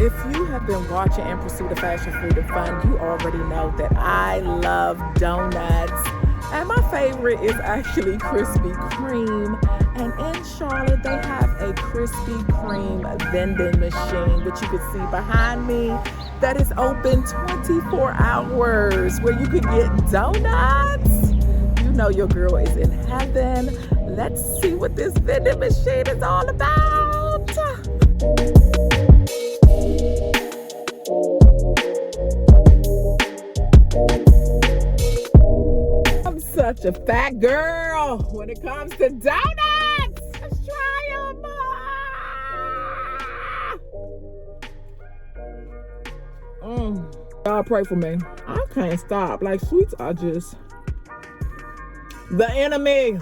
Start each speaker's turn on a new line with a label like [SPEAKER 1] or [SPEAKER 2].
[SPEAKER 1] If you have been watching In Pursuit of Fashion, Food, and Fun, you already know that I love donuts. And my favorite is actually Krispy Kreme. And in Charlotte, they have a Krispy Kreme vending machine, which you can see behind me, that is open 24 hours, where you can get donuts. You know your girl is in heaven. Let's see what this vending machine is all about. I'm such a fat girl when it comes to donuts. Let's try them. Y'all pray for me. I can't stop. Like, sweets are just the enemy.